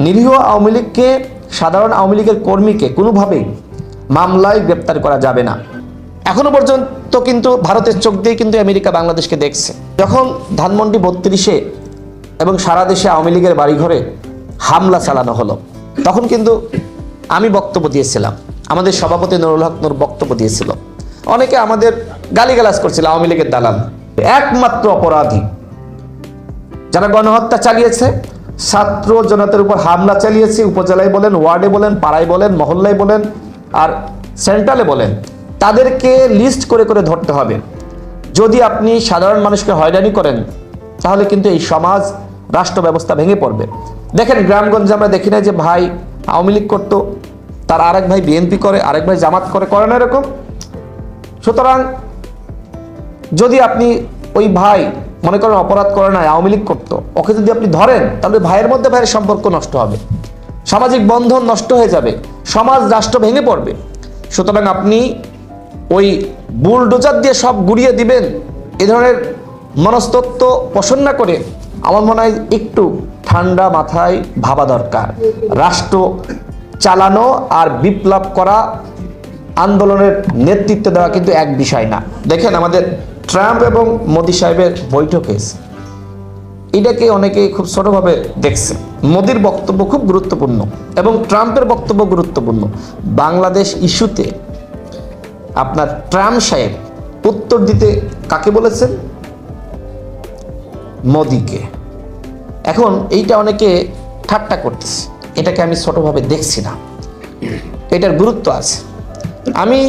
নিরীহ আওয়ামী লীগকে, সাধারণ আওয়ামী লীগের কর্মীকে কোনোভাবেই মামলায় গ্রেপ্তার করা যাবে না। এখনো পর্যন্ত কিন্তু ভারতের চোখ দিয়ে কিন্তু আমেরিকা বাংলাদেশকে দেখছে। যখন ধানমন্ডি 32-এ এবং সারা দেশে আওয়ামী লীগের বাড়িঘরে হামলা চালানো হলো, তখন কিন্তু আমি বক্তব্য দিয়েছিলাম, আমাদের সভাপতি নুরুল হক নূর বক্তব্য দিয়েছিল। অনেকে আমাদের গালিগালাজ করছিল আওয়ামী লীগের দালাল। একমাত্র অপরাধী যারা গণহত্যা চালিয়েছে, ছাত্র জনতার উপর হামলা চালিয়েছে, উপজেলায় বলেন, ওয়ার্ডে বলেন, পাড়ায় বলেন, মহল্লায় বলেন, আর সেন্ট্রালে বলেন, তাদেরকে লিস্ট করে করে ধরতে হবে। যদি আপনি সাধারণ মানুষকে হয়রানি করেন, তাহলে কিন্তু এই সমাজ, রাষ্ট্র ব্যবস্থা ভেঙে পড়বে। দেখেন গ্রামগঞ্জে আমরা দেখি না যে ভাই আওয়ামী লীগ করতো, তার আরেক ভাই বিএনপি করে, আরেক ভাই জামাত করে না এরকম? সুতরাং যদি আপনি ওই ভাই মনে করেন অপরাধ করে না, আওয়ামী লীগ করতো, ওকে যদি আপনি ধরেন, তাহলে ভাইয়ের মধ্যে ভাইয়ের সম্পর্ক নষ্ট হবে, সামাজিক বন্ধন নষ্ট হয়ে যাবে, সমাজ রাষ্ট্র ভেঙে পড়বে। সুতরাং আপনি ওই বুলডোজার দিয়ে সব গুড়িয়ে দিবেন, এ ধরনের মনস্তত্ত্ব পোষণ না করে আমার মনে হয় একটু ঠান্ডা মাথায় ভাবা দরকার। রাষ্ট্র চালানো আর বিপ্লব করা, আন্দোলনের নেতৃত্ব দেওয়া কিন্তু এক বিষয় না। দেখেন আমাদের ট্রাম্প এবং মোদি সাহেবের বৈঠক হয়েছে, এটাকে অনেকে খুব ছোটভাবে দেখছে। মোদির বক্তব্য খুব গুরুত্বপূর্ণ এবং ট্রাম্পের বক্তব্য গুরুত্বপূর্ণ। বাংলাদেশ ইস্যুতে আপনার ট্রাম্প সাহেব উত্তর দিতে কাকে বলেছেন? মোদিকে। এখন এইটা অনেকে ঠাট্টা করতেছে, এটাকে আমি ছোটভাবে দেখছি না, এটার গুরুত্ব আছে। আমি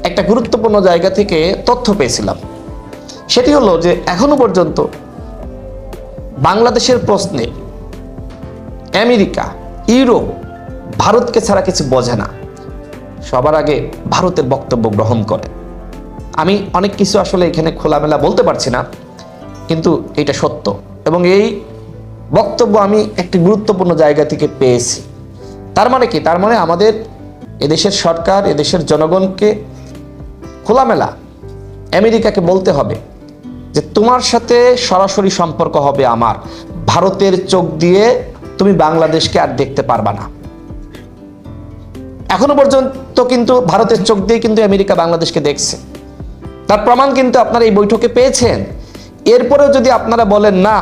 একটা গুরুত্বপূর্ণ জায়গা থেকে তথ্য পেয়েছিলাম, সেটি হলো যে এখনো পর্যন্ত বাংলাদেশের প্রশ্নে আমেরিকা, ইউরোপ ভারতকে ছাড়া কিছু বোঝে না, সবার আগে ভারতের বক্তব্য গ্রহণ করে। আমি অনেক কিছু আসলে এখানে খোলামেলা বলতে পারছি না, কিন্তু এটা সত্য এবং এই বক্তব্য আমি একটি গুরুত্বপূর্ণ জায়গা থেকে পেয়েছি। তার মানে কি? তার মানে আমাদের এদেশের সরকার, এদেশের জনগণকে খোলামেলা আমেরিকাকে বলতে হবে যে তোমার সাথে সরাসরি সম্পর্ক হবে আমার, ভারতের চোখ দিয়ে তুমি বাংলাদেশকে আর দেখতে পারবা না। এখনো পর্যন্ত কিন্তু ভারতের চোখ দিয়ে কিন্তু আমেরিকা বাংলাদেশকে দেখছে, তার প্রমাণ কিন্তু আপনারা এই বৈঠকে পেয়েছেন। এরপরেও যদি আপনারা বলেন না,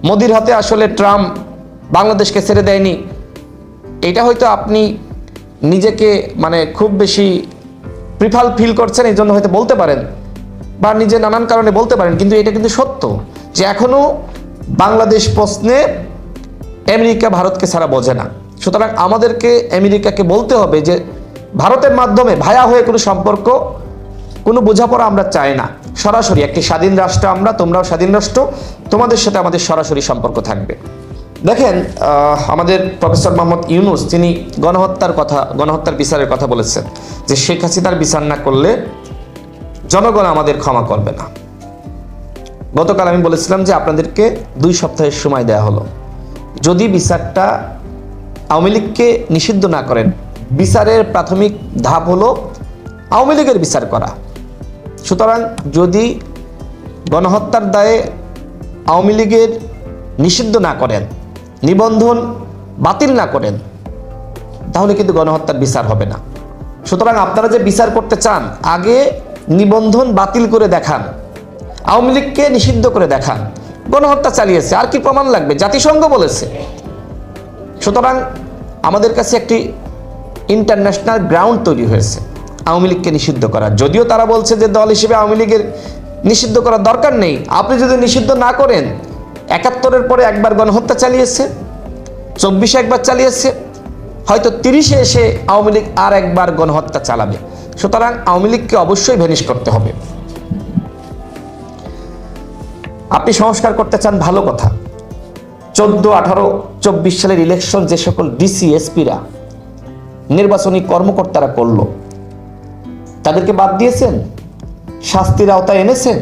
মোদির হাতে আসলে ট্রাম্প বাংলাদেশকে ছেড়ে দেয়নি, এটা হয়তো আপনি নিজেকে মানে খুব বেশি প্রিফাল ফিল করছেন, এই জন্য হয়তো বলতে পারেন, বা নিজে নানান কারণে বলতে পারেন, কিন্তু এটা কিন্তু সত্য যে এখনো বাংলাদেশ প্রশ্নে আমেরিকা ভারতকে ছাড়া বোঝে না। সুতরাং আমাদেরকে আমেরিকাকে বলতে হবে যে ভারতের মাধ্যমে ভায়া হয়ে কোনো সম্পর্ক, কোনো বোঝাপড়া আমরা চাই না। সরাসরি একটি স্বাধীন রাষ্ট্র আমরা, তোমরাও স্বাধীন রাষ্ট্র, তোমাদের সাথে আমাদের সরাসরি সম্পর্ক থাকবে। দেখেন আমাদের প্রফেসর মোহাম্মদ ইউনূস, তিনি গণহত্যার বিচারের কথা বলেছেন যে শেখ হাসিনার বিচার না করলে জনগণ আমাদের ক্ষমা করবে না। গতকাল আমি বলেছিলাম যে আপনাদেরকে 2 সপ্তাহের সময় দেওয়া হলো, যদি বিচারটা আওয়ামী লীগকে নিষিদ্ধ না করেন, বিচারের প্রাথমিক ধাপ হলো আওয়ামী লীগের বিচার করা। সুতরাং যদি গণহত্যার দায়ে আওয়ামী লীগের নিষিদ্ধ না করেন, নিবন্ধন বাতিল না করেন, তাহলে কিন্তু গণহত্যার বিচার হবে না। সুতরাং আপনারা যে বিচার করতে চান, আগে নিবন্ধন বাতিল করে দেখান, আওয়ামী লীগকে নিষিদ্ধ করে দেখান। গণহত্যা চালিয়েছে, আর কি প্রমাণ লাগবে? জাতিসংঘ বলেছে। সুতরাং আমাদের কাছে একটি ইন্টারন্যাশনাল গ্রাউন্ড তৈরি হয়েছে আওয়ামী লীগকে নিষিদ্ধ করার। যদিও তারা বলছে যে দল হিসেবে আওয়ামী লীগের নিষিদ্ধ করার দরকার নেই। আপনি যদি নিষিদ্ধ না করেন, 71-এর পরে একবার গণহত্যা চালিয়েছে, 24-এ একবার চালিয়েছে, হয়তো 30-এ এসে আওয়ামী লীগ আর একবার গণহত্যা চালাবে। সুতরাং আওয়ামী লীগকে অবশ্যই ভ্যানিশ করতে হবে। আপনি সংস্কার করতে চান, ভালো কথা। 14, 18, 24 সালের ইলেকশন যে সকল ডিসি, এসপিরা, নির্বাচনী কর্মকর্তারা করলো, তাদেরকে বাদ দিয়েছেন, শাস্তির আওতায় এনেছেন।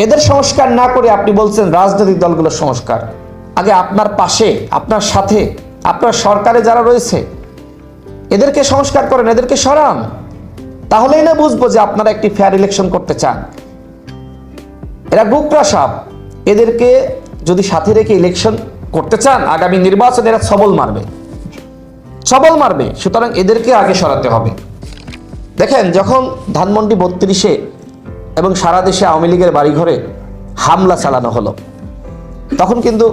এদের সংস্কার না করে আপনি বলছেন রাজনৈতিক দলগুলোর সংস্কার। আগে আপনার পাশে, আপনার সাথে, আপনার সরকারে যারা রয়েছে, এদেরকে সংস্কার করেন, এদেরকে সরান, তাহলেই না বুঝবো যে আপনারা একটি ফেয়ার ইলেকশন করতে চান। এরা গোকরা সাপ, এদেরকে যদি সাথে রেখে ইলেকশন করতে চান, আগামী নির্বাচনে এরা সবল মারবে। সুতরাং এদেরকে আগে সরাতে হবে। দেখেন, যখন ধানমন্ডি 32-এ এবং সারা দেশে আওয়ামী লীগের বাড়িঘরে হামলা চালানো হলো, তখন কিন্তু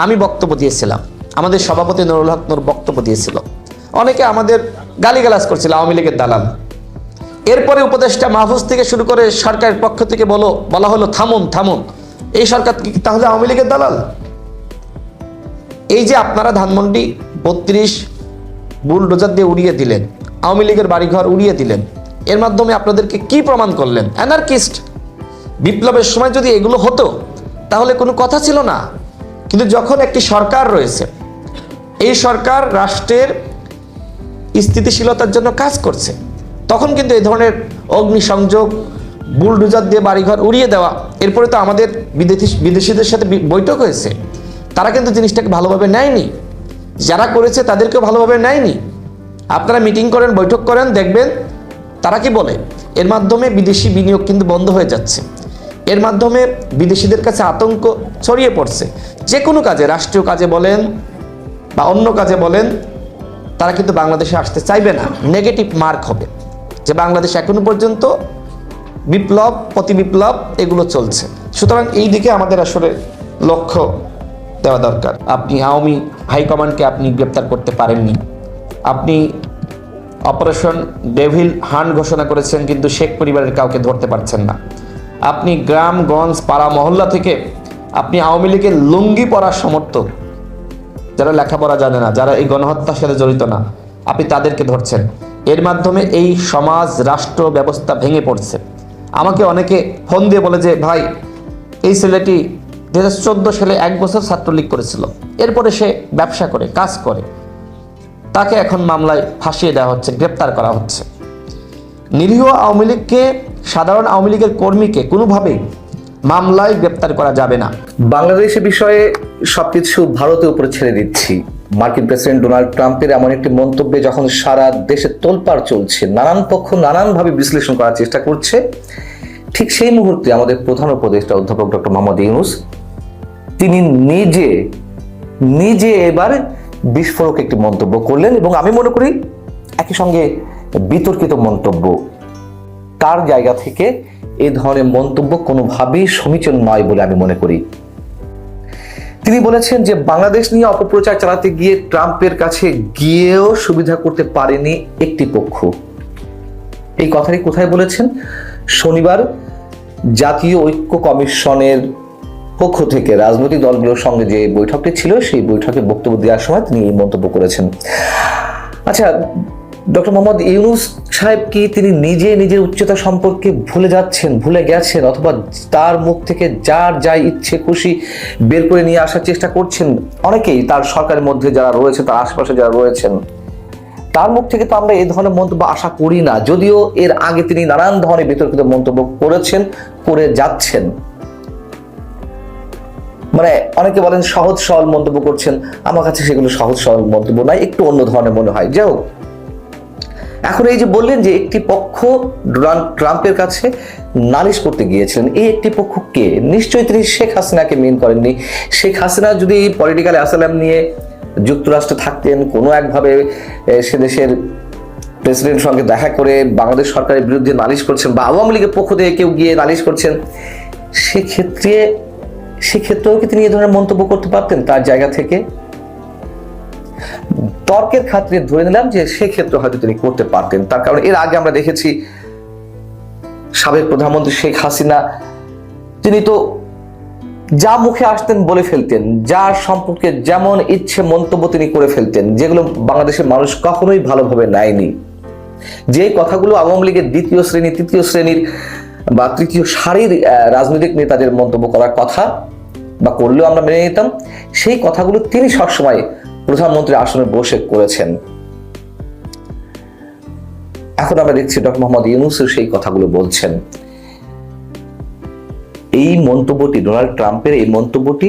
আমি বক্তব্য দিয়েছিলাম, আমাদের সভাপতি নুরুল হক নূর বক্তব্য দিয়েছিল, অনেকে আমাদের গালিগালাজ করছিল আওয়ামী লীগের দালাল। এরপরে উপদেষ্টা মাহফুজ থেকে শুরু করে সরকারের পক্ষ থেকে বলা হলো থামুন, এই সরকার কি তাহলে আওয়ামী লীগের দালাল? এই যে আপনারা ধানমন্ডি 32 বুলডোজার দিয়ে উড়িয়ে দিলেন, আওয়ামী লীগের বাড়িঘর উড়িয়ে দিলেন, এর মাধ্যমে আপনাদেরকে কি প্রমাণ করলেন? অ্যানার্কিস্ট। বিপ্লবের সময় যদি এগুলো হতো তাহলে কোনো কথা ছিল না। কিন্তু যখন একটি সরকার রয়েছে, এই সরকার রাষ্ট্রের স্থিতিশীলতার জন্য কাজ করছে, তখন কিন্তু এই ধরনের অগ্নিসংযোগ, বুলডোজার দিয়ে বাড়িঘর উড়িয়ে দেওয়া, এরপরে তো আমাদের বিদেশিদের সাথে বৈঠক হয়েছে, তারা কিন্তু জিনিসটাকে ভালোভাবে নেয়নি। যারা করেছে তাদেরকেও ভালোভাবে নেয়নি। আপনারা মিটিং করেন, বৈঠক করেন, দেখবেন তারা কি বলে। এর মাধ্যমে বিদেশি বিনিয়োগ কিন্তু বন্ধ হয়ে যাচ্ছে। এর মাধ্যমে বিদেশিদের কাছে আতঙ্ক ছড়িয়ে পড়ছে। যে কোনো কাজে, রাষ্ট্রীয় কাজে বলেন বা অন্য কাজে বলেন, তারা কিন্তু বাংলাদেশে আসতে চাইবে না। নেগেটিভ মার্ক হবে যে বাংলাদেশ এখনো পর্যন্ত বিপ্লব, প্রতি বিপ্লব এগুলো চলছে। সুতরাং এই দিকে আমাদের আসলে লক্ষ্য দেওয়া দরকার। আপনি আওয়ামী হাইকমান্ডকে আপনি গ্রেপ্তার করতে পারেননি। আপনি অপারেশন ডেভিল হান্ট ঘোষণা করেছেন, কিন্তু শেখ পরিবারের কাউকে ধরতে পারছেন না। আপনি গ্রামগঞ্জ, পাড়া মহল্লা থেকে আপনি আওয়ামী লীগের লুঙ্গি পরার সমর্থক, যারা লেখাপড়া জানে না, যারা এই গণহত্যার সাথে জড়িত না, আপনি তাদেরকে ধরছেন। এর মাধ্যমে এই সমাজ, রাষ্ট্র ব্যবস্থা ভেঙে পড়ছে। আমাকে অনেকে ফোন দিয়ে বলে যে ভাই, এই ছেলেটি 2014 সালে 1 বছর ছাত্রলীগ করেছিল, এরপরে সে ব্যবসা করে, কাজ করে, তাকে এখন মামলায় ফাঁসিয়ে দেওয়া হচ্ছে, গ্রেপ্তার করা হচ্ছে। নিরীহ আওয়ামী লীগকে, সাধারণ আওয়ামী লীগের কর্মীকে কোনোভাবেই মামলায় গ্রেপ্তার করা যাবে না। বাংলাদেশের বিষয়ে সবকিছু ভারতের উপরে ছেড়ে দিচ্ছি। মার্কিন প্রেসিডেন্ট ডোনাল্ড ট্রাম্পের এমন একটি মন্তব্যে যখন সারা দেশে তোলপাড় চলছে, নানান পক্ষ নানানভাবে বিশ্লেষণ করার চেষ্টা করছে, ঠিক সেই মুহূর্তে আমাদের প্রধান উপদেষ্টা অধ্যাপক ডক্টর মোহাম্মদ ইউনূস তিনি নিজে এবার বিস্ফোরক একটি মন্তব্য করলেন, এবং আমি মনে করি একই সঙ্গে বিতর্কিত মন্তব্য। তার জায়গা থেকে এই ধরনের মন্তব্য কোনোভাবেই সমীচীন নয় বলে আমি মনে করি। তিনি বলেছেন যে বাংলাদেশ নিয়ে অপপ্রচার চালাতে গিয়ে ট্রাম্পের কাছে গিয়েও সুবিধা করতে পারেনি একটি পক্ষ। এই কথাটি কোথায় বলেছেন? শনিবার জাতীয় ঐক্য কমিশনের পক্ষ থেকে রাজনৈতিক দলগুলোর সঙ্গে যে বৈঠকটি ছিল, সেই বৈঠকে বক্তব্য দেওয়ার সময় তিনি এই মন্তব্য করেছেন। আচ্ছা, ডক্টর মোহাম্মদ ইউনূস সাহেব কি তিনি নিজের উচ্চতা সম্পর্কে ভুলে গেছেন, অথবা তার মুখ থেকে যার যাই ইচ্ছে খুশি বের করে নিয়ে আসার চেষ্টা করছেন? অনেকেই তার সরকারের মধ্যে যারা রয়েছে, তার আশপাশে যারা রয়েছেন, তার মুখ থেকে তো আমরা এই ধরনের মন্তব্য আশা করি না, যদিও এর আগে তিনি নানান ধরনের বিতর্কিত মন্তব্য করে যাচ্ছেন। মানে অনেকে বলেন সহজ সরল মন্তব্য করছেন, আমার কাছে সেগুলো সহজ সরল মন্তব্য নয়, একটু অন্য ধরনের মনে হয়। যাই হোক, এখন এই যে বললেন যে একটি পক্ষ ডোনাল্ড ট্রাম্পের কাছে নালিশ করতে গিয়েছিলেন, এই একটি পক্ষ কে? নিশ্চয়ই তিনি শেখ হাসিনাকে মেন করেননি। শেখ হাসিনা যদি পলিটিক্যাল অ্যাসাইলাম নিয়ে যুক্তরাষ্ট্রে থাকতেন, কোনো একভাবে সে দেশের প্রেসিডেন্টের সঙ্গে দেখা করে বাংলাদেশ সরকারের বিরুদ্ধে নালিশ করছেন, বা আওয়ামী লীগের পক্ষ থেকে কেউ গিয়ে নালিশ করছেন, সেক্ষেত্রেও কি তিনি এই ধরনের মন্তব্য করতে পারতেন তার জায়গা থেকে? তর্কের খাতিরে ধরে নিলাম যে সেক্ষেত্রে হয়তো তিনি করতে পারতেন। তার কারণ এর আগে আমরা দেখেছি সাবেক প্রধানমন্ত্রী শেখ হাসিনা, তিনি তো যা মুখে আসতেন বলে ফেলতেন, যার সম্পর্কে যেমন ইচ্ছে মন্তব্য তিনি করে ফেলতেন, যেগুলো বাংলাদেশের মানুষ কখনোই ভালোভাবে নেয়নি। যে কথাগুলো আওয়ামী লীগের দ্বিতীয় শ্রেণী, তৃতীয় শ্রেণীর বা তৃতীয় সারির রাজনৈতিক নেতাদের মন্তব্য করার কথা বা করলেও আমরা মেনে নিতাম, সেই কথাগুলো তিনি সবসময় প্রধানমন্ত্রীর আসনে বসে করেছেন। এখন আমরা দেখছি ডক্টর মোহাম্মদ ইউনূস সেই কথাগুলো বলছেন। এই মন্তব্যটি, ডোনাল্ড ট্রাম্পের এই মন্তব্যটি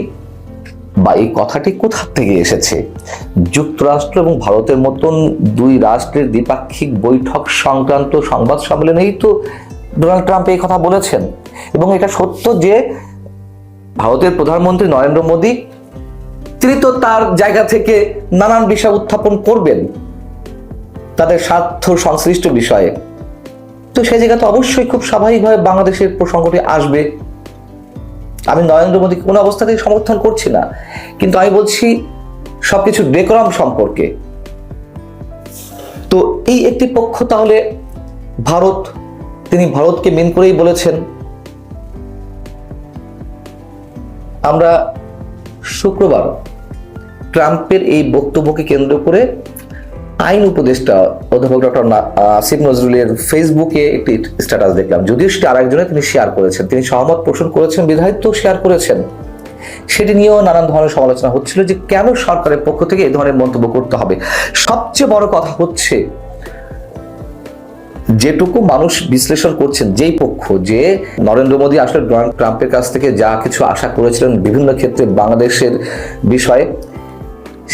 বা এই কথাটি কোথা থেকে এসেছে? যুক্তরাষ্ট্র এবং ভারতের মতন দুই রাষ্ট্রের দ্বিপাক্ষিক বৈঠক সংক্রান্ত সংবাদ সম্মেলনেই তো ডোনাল্ড ট্রাম্প এই কথা বলেছেন। এবং এটা সত্য যে ভারতের প্রধানমন্ত্রী নরেন্দ্র মোদী তিনি তো তার জায়গা থেকে নানান বিষয় উত্থাপন করবেন তাদের স্বার্থ সংশ্লিষ্ট বিষয়ে। তো সেই জায়গাতে অবশ্যই খুব স্বাভাবিকভাবে বাংলাদেশের প্রসঙ্গটি আসবে। আমি নরেন্দ্র মোদীকে কোনো অবস্থাতেই সমর্থন করছি না, কিন্তু আমি বলছি সবকিছু ডেকোরাম সম্পর্কে। তো এই একটি পক্ষ তাহলে ভারত, তিনি ভারতকে মেন করেই বলেছেন। আমরা শুক্রবার ট্রাম্পের এই বক্তব্যকে কেন্দ্র করে আইন উপদেষ্টা অধ্যাপক ডক্টর আসিফ নজরুলের ফেসবুকে একটি স্ট্যাটাস দেখলাম, যদিও সেটা আরেকজনে তিনি শেয়ার করেছেন, তিনি সহমত পোষণ করেছেন, বিধায়িত্ব শেয়ার করেছেন। সেটি নিয়েও নানান ধরনের সমালোচনা হচ্ছিল যে কেন সরকারের পক্ষ থেকে এই ধরনের মন্তব্য করতে হবে। সবচেয়ে বড় কথা হচ্ছে যেটুকু মানুষ বিশ্লেষণ করছেন, যেই পক্ষ, যে নরেন্দ্র মোদী আসলে ডোনাল্ড ট্রাম্পের কাছ থেকে যা কিছু আশা করেছিলেন বিভিন্ন ক্ষেত্রে বাংলাদেশের বিষয়ে,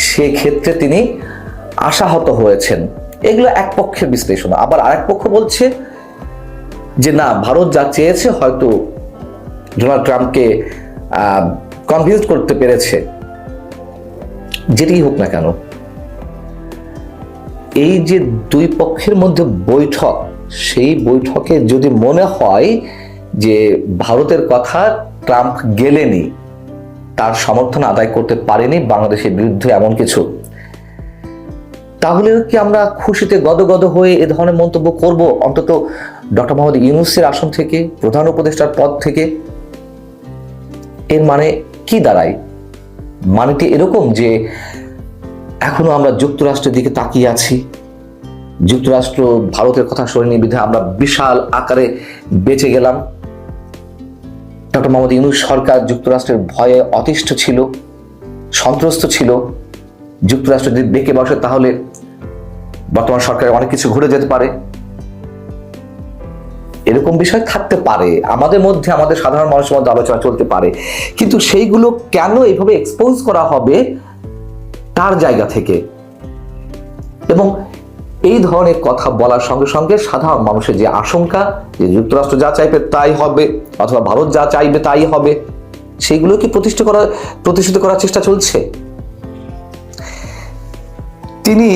সে ক্ষেত্রে তিনি আশাহত হয়েছেন। এগুলো এক পক্ষের বিশ্লেষণ। আবার আরেক পক্ষ বলছে যে না, ভারত যা চেয়েছে হয়তো ডোনাল্ড ট্রাম্পকে কনভিন্স করতে পেরেছে। যেটাই হোক না কেন, এই যে দুই পক্ষের মধ্যে বৈঠক, সেই বৈঠকে যদি মনে হয় যে ভারতের কথা ট্রাম্প গেলেনি, তার সমর্থন আদায় করতে পারেনি বাংলাদেশের বিরুদ্ধে এমন কিছু, তাহলে কি আমরা খুশিতে গদগদ হয়ে এ ধরনের মন্তব্য করব? অন্তত ডক্টর মোহাম্মদ ইউনূসের আসন থেকে, প্রধান উপদেষ্টার পদ থেকে। এর মানে কি দাঁড়ায়? মানেটি এরকম যে এখনো আমরা যুক্তরাষ্ট্রের দিকে তাকিয়ে আছি, যুক্তরাষ্ট্র ভারতের কথা শোনেনি বিধায় আমরা বিশাল আকারে বেঁচে গেলাম। ডক্টর মোহাম্মদ ইউনূস সরকার যুক্তরাষ্ট্রের ভয়ে অতিষ্ঠ ছিল, সন্ত্রস্ত ছিল। যুক্তরাষ্ট্র যদি বেঁকে বসে তাহলে বর্তমান সরকারের অনেক কিছু ঘুরে যেতে পারে। এরকম বিষয় থাকতে পারে আমাদের মধ্যে, আমাদের সাধারণ মানুষের মধ্যে আলোচনা চলতে পারে, কিন্তু সেইগুলো কেন এভাবে এক্সপোজ করা হবে তার জায়গা থেকে? এবং এই ধরনের কথা বলার সঙ্গে সঙ্গে সাধারণ মানুষের যে আশঙ্কা যে যুক্তরাষ্ট্র যা চাইবে তাই হবে, অথবা ভারত যা চাইবে তাই হবে, সেইগুলো কি প্রতিষ্ঠিত করার চেষ্টা চলছে? তিনি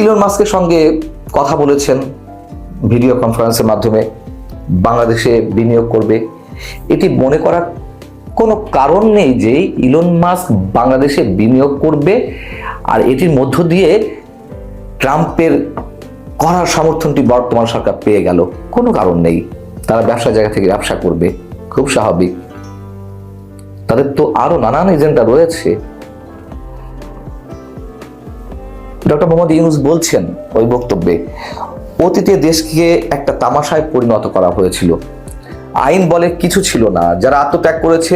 ইলন মাস্কের সঙ্গে কথা বলেছেন ভিডিও কনফারেন্সের মাধ্যমে, বাংলাদেশে বিনিয়োগ করবে। এটি মনে করার কোনো কারণ নেই যে ইলন মাস্ক বাংলাদেশে বিনিয়োগ করবে আর এটির মধ্য দিয়ে ট্রাম্পের করার সমর্থনটি বর্তমান সরকার পেয়ে গেল। কোনো কারণ নেই। তারা ব্যবসার জায়গা থেকে ব্যবসা করবে, খুব স্বাভাবিক। তাদের তো আরো নানান এজেন্ডা রয়েছে। ডক্টর মোহাম্মদ ইউনূস বলছেন ওই বক্তব্যে, অতীতে দেশকে একটা তামাশায় পরিণত করা হয়েছিল, আইন বলে কিছু ছিল না, যারা আত্মত্যাগ করেছে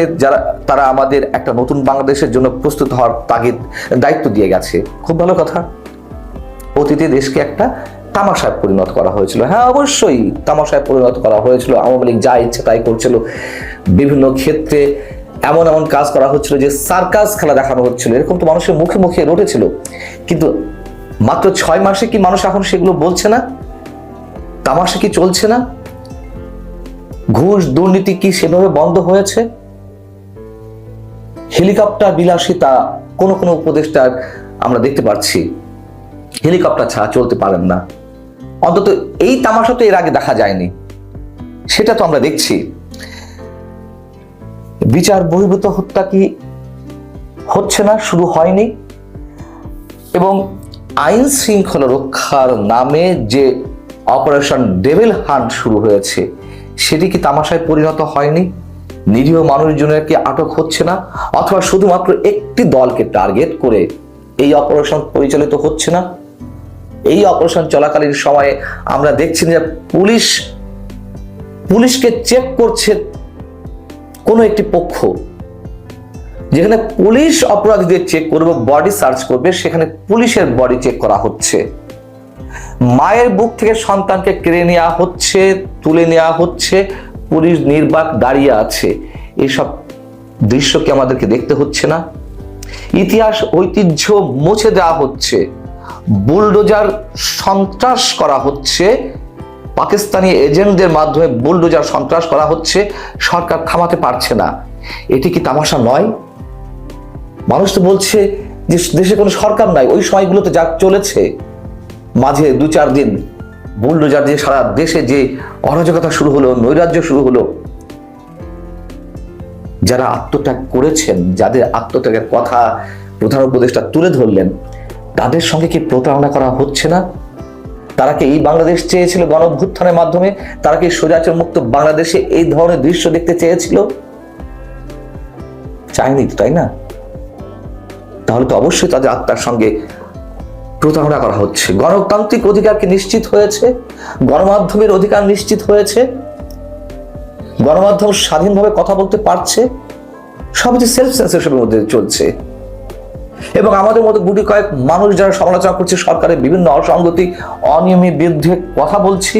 তারা আমাদের একটা নতুন বাংলাদেশের জন্য প্রস্তুত হওয়ার দায়িত্ব দিয়ে গেছে। খুব ভালো কথা। অতীতে দেশকে একটা তামাশায় পরিণত করা হয়েছিল। হ্যাঁ, অবশ্যই তামাশায় পরিণত করা হয়েছিল। আওয়ামী লীগ যা ইচ্ছে তাই করছিল, বিভিন্ন ক্ষেত্রে এমন এমন কাজ করা হচ্ছিল যে সার্কাস খেলা দেখানো হচ্ছিল, এরকম তো মানুষের মুখে মুখে রটেছিল। কিন্তু মাত্র 6 মাসে কি মানুষ এখন সেগুলো বলছে না? তামাশা কি চলছে না? ঘুষ দুর্নীতি কি সেভাবে বন্ধ হয়েছে? হেলিকপ্টার বিলাসিতা কোন কোন উপদেষ্টার আমরা দেখতে পাচ্ছি হেলিকপ্টার ছাড়া চলতে পারেন না। অন্তত এই তামাশা তো এর আগে দেখা যায়নি, সেটা তো আমরা দেখছি। বিচার বহির্ভূত হত্যা কি হচ্ছে না? শুরু হয়নি। এবং আইন শৃঙ্খলা রক্ষার নামে যে অপারেশন ডেভিল হান্ট শুরু হয়েছে, সেটি কি তামাশায় পরিণত হয়নি? নিরীহ মানুষজনের কি আটক হচ্ছে না? অথবা শুধুমাত্র একটি দলকে টার্গেট করে এই অপারেশন পরিচালিত হচ্ছে না? এই অপারেশন চলাকালীন সময়ে আমরা দেখছি যে পুলিশকে চেক করছে কোনো একটি পক্ষ। যেখানে পুলিশ অপরাধীদের চেক করবে, বডি সার্চ করবে, সেখানে পুলিশের বডি চেক করা হচ্ছে। মায়ের বুক থেকে সন্তানকে কেড়ে নেওয়া হচ্ছে, তুলে নেওয়া হচ্ছে, পুলিশ নির্বাক দাঁড়িয়ে আছে। এইসব দৃশ্য কি আমাদেরকে দেখতে হচ্ছে না? ইতিহাস ঐতিহ্য মুছে দেওয়া হচ্ছে, বুলডোজার সন্ত্রাস করা হচ্ছে, পাকিস্তানি এজেন্টদের মাধ্যমে বুলডোজার সন্ত্রাস করা হচ্ছে, সরকার থামাতে পারছে না। এটি কি তামাশা নয়? মানুষ তো বলছে যে দেশে কোনো সরকার নাই। ওই সময়গুলোতে যা চলেছে, মাঝে 2-4 দিন বুলডোজার দিয়ে সারা দেশে যে অরাজকতা শুরু হলো, নৈরাজ্য শুরু হলো, যারা আত্মত্যাগ করেছেন, যাদের আত্মত্যাগের কথা প্রধান উপদেষ্টা তুলে ধরলেন, তাদের সঙ্গে কি প্রতারণা করা হচ্ছে না? তারা কি এই বাংলাদেশ চেয়েছিল গণঅভ্যুত্থানের মাধ্যমে? তারা কি স্বৈরাচার মুক্ত বাংলাদেশে এই ধরনের দৃশ্য দেখতে চেয়েছিল? চায়নি তো, তাই না? তাহলে তো অবশ্যই তাদের আত্মার সঙ্গে প্রতারণা করা হচ্ছে। গণতান্ত্রিক অধিকার কি নিশ্চিত হয়েছে? গণমাধ্যমের অধিকার নিশ্চিত হয়েছে? গণমাধ্যম স্বাধীনভাবে কথা বলতে পারছে? সবই যে সেলফ সেন্সরশিপের মধ্যে চলছে। এবং আমাদের মতো কয়েক মানুষ যারা সমালোচনা করছে সরকারের বিভিন্ন অসঙ্গতি, অনিয়মের বিরুদ্ধে কথা বলছি,